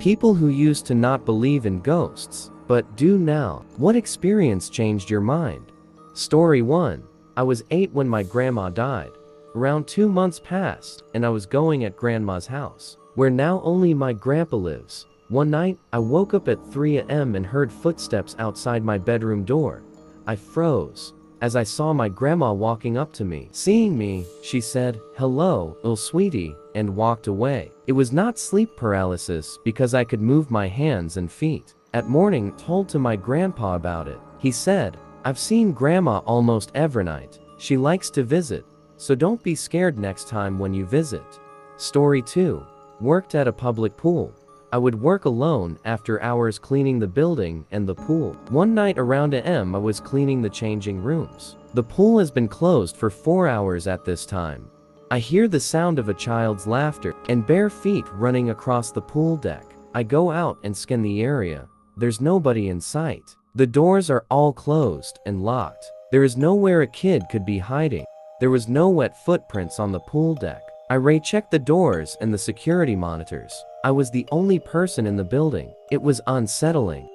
People who used to not believe in ghosts, but do now. What experience changed your mind? Story 1. I was 8 when my grandma died. Around 2 months passed, and I was going at grandma's house, where now only my grandpa lives. One night, I woke up at 3 a.m. and heard footsteps outside my bedroom door. I froze as I saw my grandma walking up to me. Seeing me, she said, "Hello, little sweetie," and walked away. It was not sleep paralysis because I could move my hands and feet. At morning, told to my grandpa about it. He said, "I've seen grandma almost every night. She likes to visit, so don't be scared next time when you visit." Story 2. Worked at a public pool. I would work alone after hours cleaning the building and the pool. One night around AM I was cleaning the changing rooms. The pool has been closed for 4 hours at this time. I hear the sound of a child's laughter and bare feet running across the pool deck. I go out and scan the area. There's nobody in sight. The doors are all closed and locked. There is nowhere a kid could be hiding. There was no wet footprints on the pool deck. I rechecked the doors and the security monitors. I was the only person in the building. It was unsettling.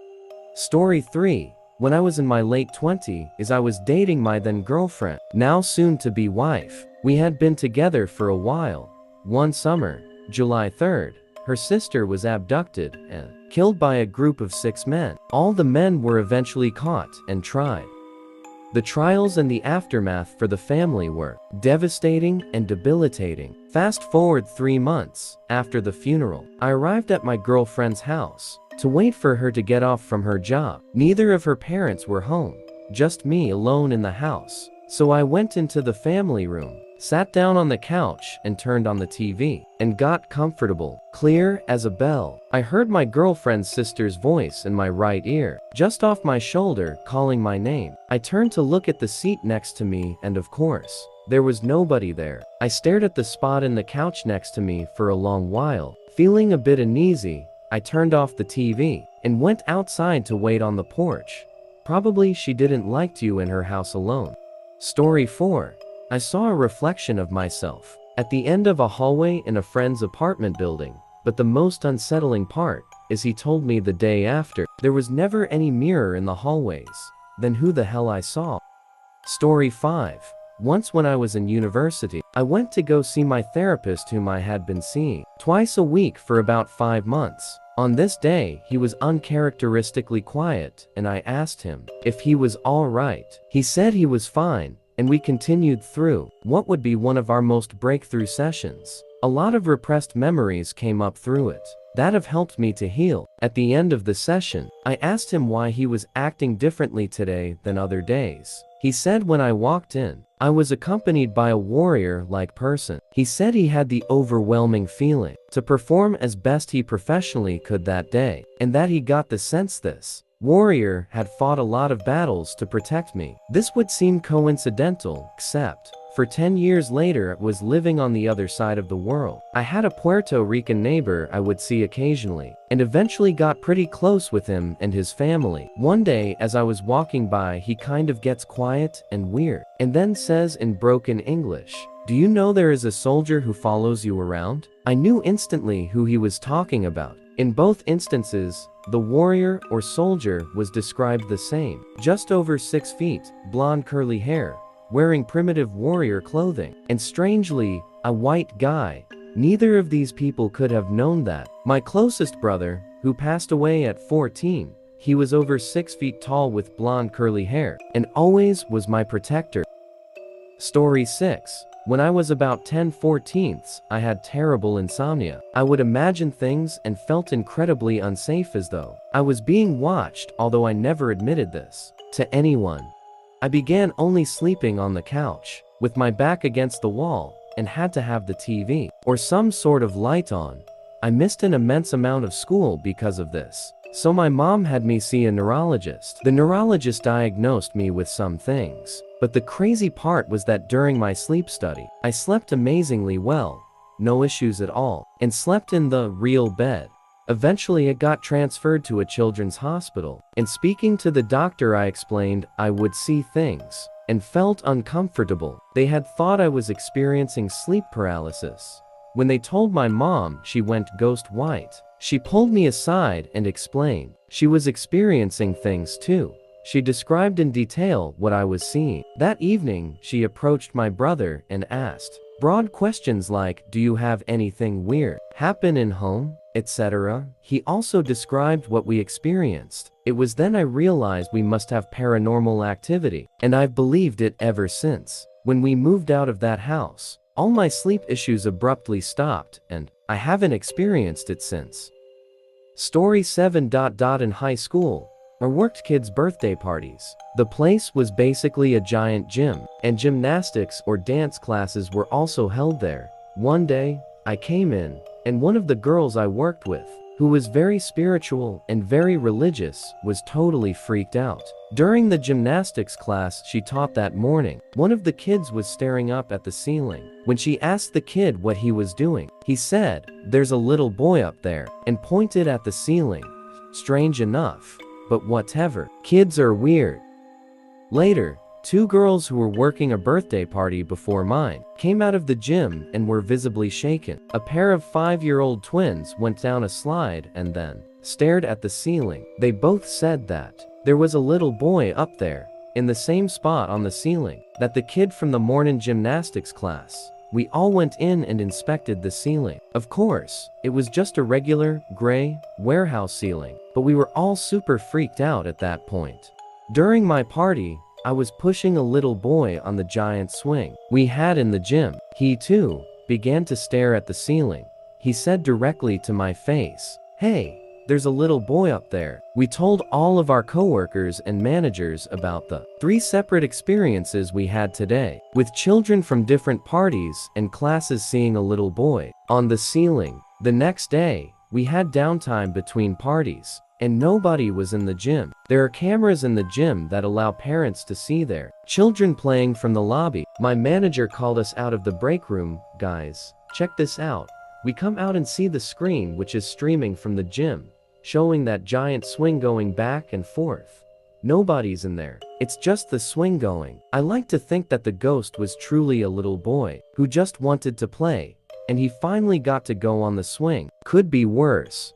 Story 3. When I was in my late 20s, I was dating my then girlfriend, now soon to be wife. We had been together for a while. One summer, July 3rd, her sister was abducted and killed by a group of 6 men. All the men were eventually caught and tried. The trials and the aftermath for the family were devastating and debilitating. Fast forward 3 months after the funeral, I arrived at my girlfriend's house to wait for her to get off from her job. Neither of her parents were home, just me alone in the house. So I went into the family room, sat down on the couch and turned on the TV, and got comfortable, clear as a bell. I heard my girlfriend's sister's voice in my right ear, just off my shoulder, calling my name. I turned to look at the seat next to me and of course, there was nobody there. I stared at the spot in the couch next to me for a long while. Feeling a bit uneasy, I turned off the TV and went outside to wait on the porch. Probably she didn't like you in her house alone. Story 4. I saw a reflection of myself at the end of a hallway in a friend's apartment building, but the most unsettling part is he told me the day after there was never any mirror in the hallways. Then who the hell I saw? Story 5. Once when I was in university, I went to go see my therapist whom I had been seeing twice a week for about 5 months. On this day, he was uncharacteristically quiet, and I asked him if he was all right. He said he was fine, and we continued through what would be one of our most breakthrough sessions. A lot of repressed memories came up through it that have helped me to heal. At the end of the session, I asked him why he was acting differently today than other days. He said when I walked in, I was accompanied by a warrior-like person. He said he had the overwhelming feeling to perform as best he professionally could that day, and that he got the sense this warrior had fought a lot of battles to protect me. This would seem coincidental, except for 10 years later I was living on the other side of the world. I had a Puerto Rican neighbor I would see occasionally, and eventually got pretty close with him and his family. One day as I was walking by, he kind of gets quiet and weird, and then says in broken English, "Do you know there is a soldier who follows you around?" I knew instantly who he was talking about. In both instances, the warrior or soldier was described the same. Just over 6 feet, blonde curly hair, wearing primitive warrior clothing, and strangely, a white guy. Neither of these people could have known that. My closest brother, who passed away at 14, he was over 6 feet tall with blonde curly hair, and always was my protector. Story 6. When I was about 10-14, I had terrible insomnia. I would imagine things and felt incredibly unsafe as though I was being watched, although I never admitted this to anyone. I began only sleeping on the couch, with my back against the wall, and had to have the TV or some sort of light on. I missed an immense amount of school because of this. So my mom had me see a neurologist. The neurologist diagnosed me with some things. But the crazy part was that during my sleep study, I slept amazingly well, no issues at all, and slept in the real bed. Eventually it got transferred to a children's hospital, and speaking to the doctor I explained I would see things, and felt uncomfortable. They had thought I was experiencing sleep paralysis. When they told my mom, she went ghost white. She pulled me aside and explained she was experiencing things too. She described in detail what I was seeing. That evening, she approached my brother and asked broad questions like, do you have anything weird happen in home, etc. He also described what we experienced. It was then I realized we must have paranormal activity, and I've believed it ever since. When we moved out of that house, all my sleep issues abruptly stopped, and I haven't experienced it since. Story 7. In high school, I worked kids' birthday parties. The place was basically a giant gym, and gymnastics or dance classes were also held there. One day, I came in, and one of the girls I worked with, who was very spiritual and very religious, was totally freaked out. During the gymnastics class she taught that morning, one of the kids was staring up at the ceiling. When she asked the kid what he was doing, he said, "There's a little boy up there," and pointed at the ceiling. Strange enough, but whatever. Kids are weird. Later, two girls who were working a birthday party before mine came out of the gym and were visibly shaken. A pair of 5-year-old twins went down a slide and then stared at the ceiling. They both said that there was a little boy up there, in the same spot on the ceiling, that the kid from the morning gymnastics class. We all went in and inspected the ceiling. Of course, it was just a regular, gray, warehouse ceiling, but we were all super freaked out at that point. During my party, I was pushing a little boy on the giant swing we had in the gym. He too began to stare at the ceiling. He said directly to my face, "Hey, there's a little boy up there." We told all of our coworkers and managers about the 3 separate experiences we had today, with children from different parties and classes seeing a little boy on the ceiling. The next day, we had downtime between parties, and nobody was in the gym. There are cameras in the gym that allow parents to see their children playing from the lobby. My manager called us out of the break room. "Guys, check this out." We come out and see the screen which is streaming from the gym, showing that giant swing going back and forth. Nobody's in there. It's just the swing going. I like to think that the ghost was truly a little boy who just wanted to play, and he finally got to go on the swing. Could be worse.